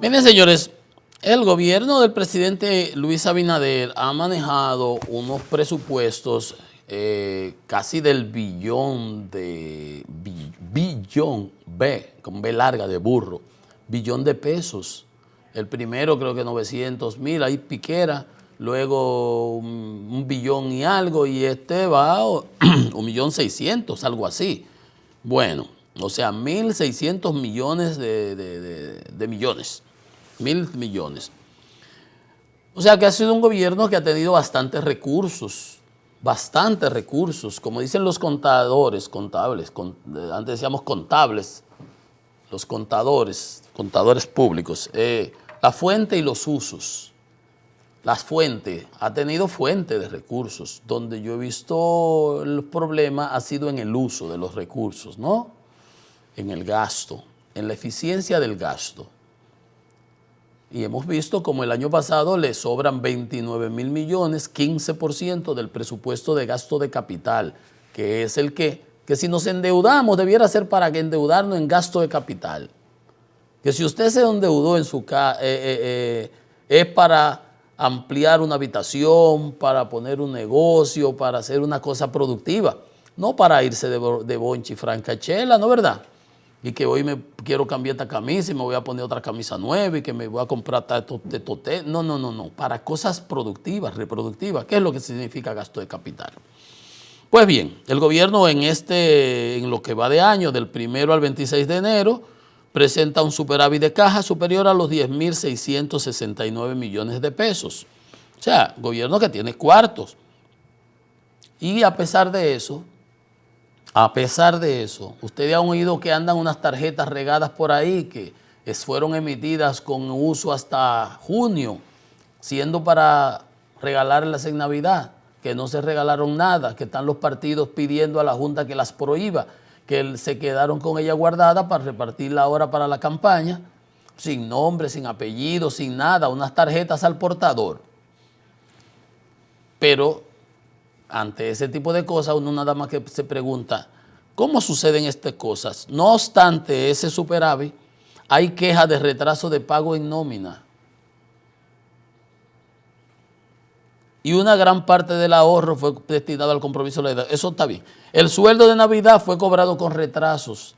Miren, señores, el gobierno del presidente Luis Abinader ha manejado unos presupuestos casi del billón billón, B, con B larga de burro, billón de pesos. El primero creo que 900.000, ahí piquera, luego un billón y algo, y este va 1.600.000, algo así. Bueno, o sea, 1.600 millones de millones. 1.000 millones. O sea que ha sido un gobierno que ha tenido bastantes recursos, como dicen los contables, antes decíamos contables, los contadores públicos, la fuente y los usos. Ha tenido fuente de recursos. Donde yo he visto el problema ha sido en el uso de los recursos, ¿no? En el gasto, en la eficiencia del gasto. Y hemos visto como el año pasado le sobran 29.000 millones, 15% del presupuesto de gasto de capital, que es el que si nos endeudamos debiera ser para que endeudarnos en gasto de capital. Que si usted se endeudó en su casa, es para ampliar una habitación, para poner un negocio, para hacer una cosa productiva, no para irse de bonchi francachela, ¿no es verdad? Y que hoy me quiero cambiar esta camisa y me voy a poner otra camisa nueva y que me voy a comprar tote. No, para cosas productivas, reproductivas. ¿Qué es lo que significa gasto de capital? Pues bien, el gobierno en lo que va de año, del 1 al 26 de enero, presenta un superávit de caja superior a los 10.669 millones de pesos. O sea, gobierno que tiene cuartos. Y a pesar de eso, ustedes han oído que andan unas tarjetas regadas por ahí que fueron emitidas con uso hasta junio, siendo para regalarlas en Navidad, que no se regalaron nada, que están los partidos pidiendo a la Junta que las prohíba, que se quedaron con ella guardada para repartirla ahora para la campaña, sin nombre, sin apellido, sin nada, unas tarjetas al portador. Pero ante ese tipo de cosas, uno nada más que se pregunta, ¿cómo suceden estas cosas? No obstante ese superávit, hay quejas de retraso de pago en nómina. Y una gran parte del ahorro fue destinado al compromiso de la deuda. Eso está bien. El sueldo de Navidad fue cobrado con retrasos.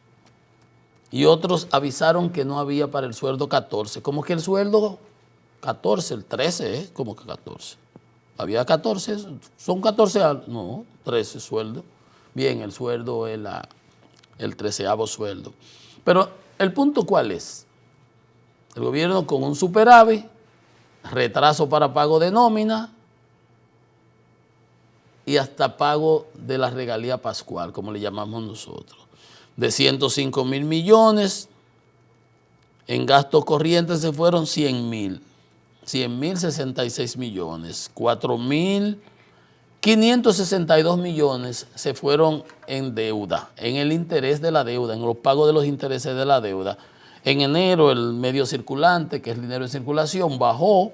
Y otros avisaron que no había para el sueldo 14. ¿Cómo que el sueldo 14? El 13, ¿cómo que 14? Había 14, son 14, no, 13 sueldos. Bien, el sueldo es el 13º sueldo. Pero el punto ¿cuál es? El gobierno con un superávit, retraso para pago de nómina y hasta pago de la regalía pascual, como le llamamos nosotros, de 105.000 millones, en gastos corrientes se fueron 100.066 millones, 4.562 millones se fueron en deuda, en el interés de la deuda, en los pagos de los intereses de la deuda. En enero el medio circulante, que es el dinero en circulación, bajó,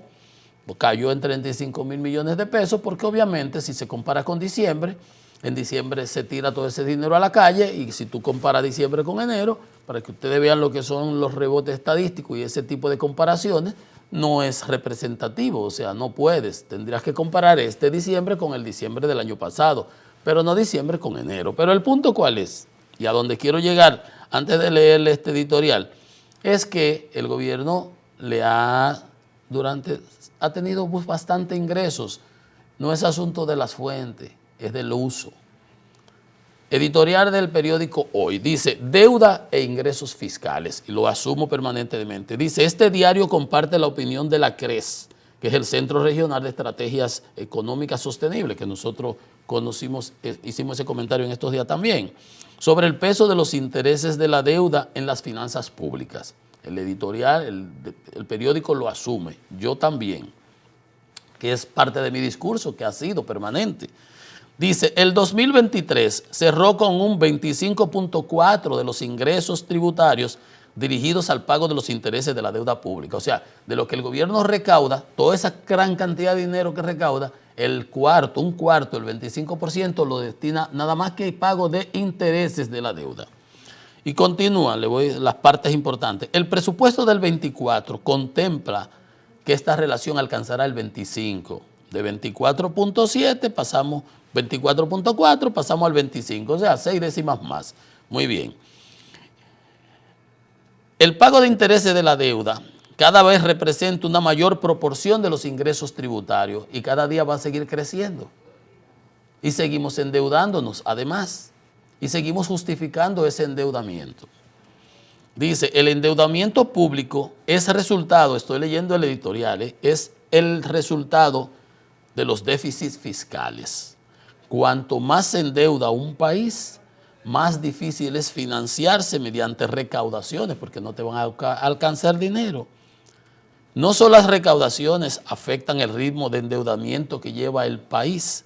cayó en 35.000 millones de pesos, porque obviamente si se compara con diciembre, en diciembre se tira todo ese dinero a la calle, y si tú comparas diciembre con enero, para que ustedes vean lo que son los rebotes estadísticos y ese tipo de comparaciones, no es representativo, o sea, no puedes, tendrías que comparar este diciembre con el diciembre del año pasado, pero no diciembre con enero. Pero el punto ¿cuál es? Y a donde quiero llegar antes de leerle este editorial, es que el gobierno ha tenido bastante ingresos. No es asunto de las fuentes, es del uso. Editorial del periódico Hoy dice: deuda e ingresos fiscales, y lo asumo permanentemente. Dice: este diario comparte la opinión de la CRES, que es el Centro Regional de Estrategias Económicas Sostenibles, que nosotros conocimos, hicimos ese comentario en estos días también, sobre el peso de los intereses de la deuda en las finanzas públicas. El editorial, el periódico lo asume, yo también, que es parte de mi discurso, que ha sido permanente. Dice: el 2023 cerró con un 25.4% de los ingresos tributarios dirigidos al pago de los intereses de la deuda pública. O sea, de lo que el gobierno recauda, toda esa gran cantidad de dinero que recauda, un cuarto, el 25% lo destina nada más que pago de intereses de la deuda. Y continúa, le voy las partes importantes. El presupuesto del 24 contempla que esta relación alcanzará el 25. De 24.7 pasamos, 24.4 pasamos al 25, o sea, 6 décimas más. Muy bien. El pago de intereses de la deuda cada vez representa una mayor proporción de los ingresos tributarios y cada día va a seguir creciendo. Y seguimos endeudándonos, además, y seguimos justificando ese endeudamiento. Dice, el endeudamiento público es resultado, estoy leyendo el editorial, es el resultado de los déficits fiscales. Cuanto más se endeuda un país, más difícil es financiarse mediante recaudaciones, porque no te van a alcanzar dinero. No solo las recaudaciones afectan el ritmo de endeudamiento que lleva el país.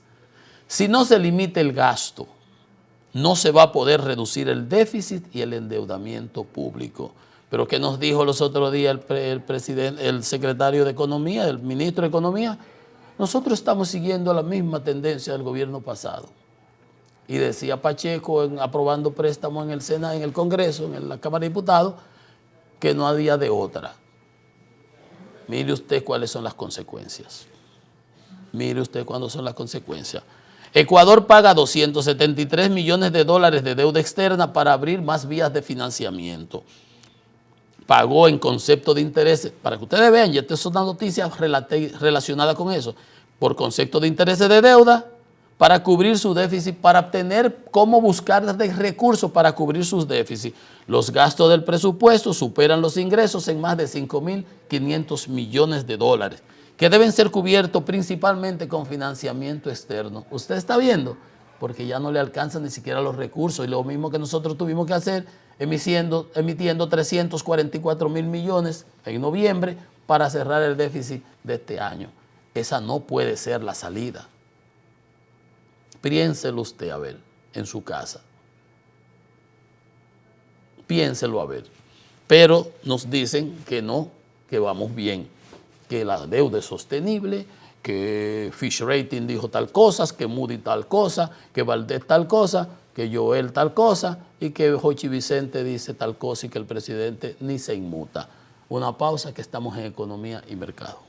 Si no se limita el gasto, no se va a poder reducir el déficit y el endeudamiento público. Pero ¿qué nos dijo los otros días el secretario de Economía, el ministro de Economía? Nosotros estamos siguiendo la misma tendencia del gobierno pasado. Y decía Pacheco, aprobando préstamos en el Senado, en el Congreso, en la Cámara de Diputados, que no había de otra. Mire usted cuáles son las consecuencias. Mire usted cuáles son las consecuencias. Ecuador paga 273 millones de dólares de deuda externa para abrir más vías de financiamiento. Pagó en concepto de intereses, para que ustedes vean, y esta es una noticia relacionada con eso, por concepto de intereses de deuda, para cubrir su déficit, para obtener cómo buscar recursos para cubrir sus déficits. Los gastos del presupuesto superan los ingresos en más de 5.500 millones de dólares, que deben ser cubiertos principalmente con financiamiento externo. ¿Usted está viendo? Porque ya no le alcanzan ni siquiera los recursos, y lo mismo que nosotros tuvimos que hacer emitiendo 344 mil millones en noviembre para cerrar el déficit de este año. Esa no puede ser la salida. Piénselo usted a ver en su casa. Piénselo a ver. Pero nos dicen que no, que vamos bien, que la deuda es sostenible, que Fitch Rating dijo tal cosa, que Moody tal cosa, que Valdés tal cosa, que Joel tal cosa y que Jochi Vicente dice tal cosa y que el presidente ni se inmuta. Una pausa, que estamos en Economía y Mercado.